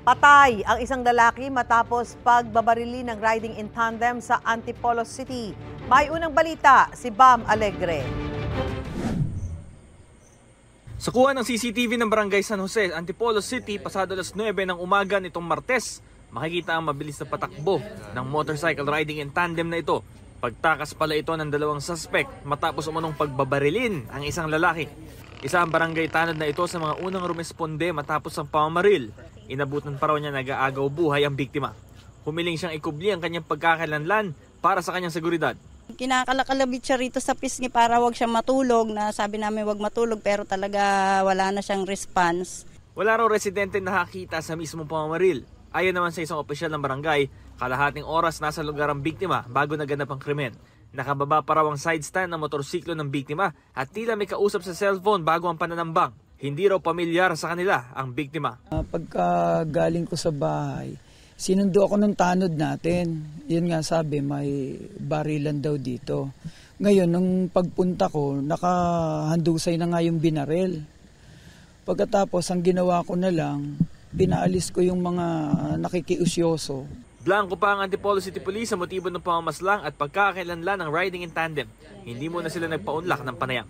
Patay ang isang lalaki matapos pagbabarili ng riding in tandem sa Antipolo City. May unang balita, si Bam Alegre. Sa kuha ng CCTV ng Barangay San Jose, Antipolo City, pasado alas 9 ng umaga nitong Martes, makikita ang mabilis na patakbo ng motorcycle riding in tandem na ito. Pagtakas pala ito ng dalawang suspect matapos umunong pagbabarilin ang isang lalaki. Isa ang barangay tanod na ito sa mga unang rumesponde matapos ang pamamaril. Inabutan pa raw niya nag-aagaw buhay ang biktima. Humiling siyang ikubli ang kanyang pagkakalanlan para sa kanyang seguridad. Kinakalakalabit siya rito sa pisngi para wag siya matulog, na sabi namin wag matulog pero talaga wala na siyang response. Wala raw residente nakakita sa mismong pamamaril. Ayon naman sa isang opisyal ng barangay, kalahating oras nasa lugar ang biktima bago naganap ang krimen. Nakababa pa raw ang side stand ng motorsiklo ng biktima at tila may kausap sa cellphone bago ang pananambang. Hindi raw pamilyar sa kanila ang biktima. Pagka galing ko sa bahay, sinundo ako ng tanod natin. Yun nga sabi, may barilan daw dito. Ngayon, nung pagpunta ko, nakahandusay na nga yung binaril. Pagkatapos, ang ginawa ko na lang, pinaalis ko yung mga nakikiusyoso. Blanco pa ang Antipolo City Police sa motibo ng pamamaslang at pagkakailanlan ng riding in tandem. Hindi muna sila nagpaunlak ng panayam.